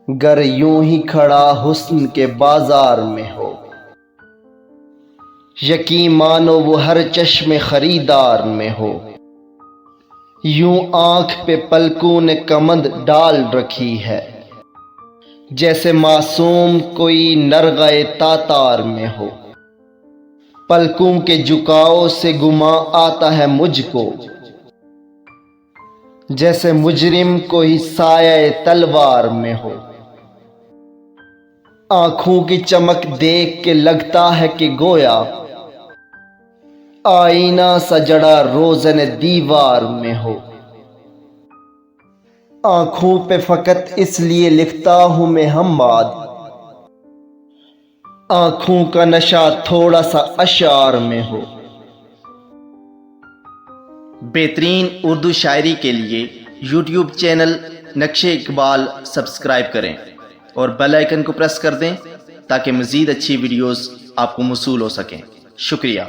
گر یوں ہی کھڑا حسن کے بازار میں ہو، یقین مانو وہ ہر چشم خریدار میں ہو۔ یوں آنکھ پہ پلکوں نے کمند ڈال رکھی ہے، جیسے معصوم کوئی نرغۂ تاتار میں ہو۔ پلکوں کے جھکاؤ سے گماں آتا ہے مجھ کو، جیسے مجرم کوئی سایہ تلوار میں ہو۔ آنکھوں کی چمک دیکھ کے لگتا ہے کہ گویا آئینہ سا جڑا روزن دیوار میں ہو۔ آنکھوں پہ فقط اس لیے لکھتا ہوں میں حماد، آنکھوں کا نشہ تھوڑا سا اشعار میں ہو۔ بہترین اردو شاعری کے لیے یوٹیوب چینل نقش اقبال سبسکرائب کریں اور بیل آئیکن کو پریس کر دیں تاکہ مزید اچھی ویڈیوز آپ کو موصول ہو سکیں۔ شکریہ۔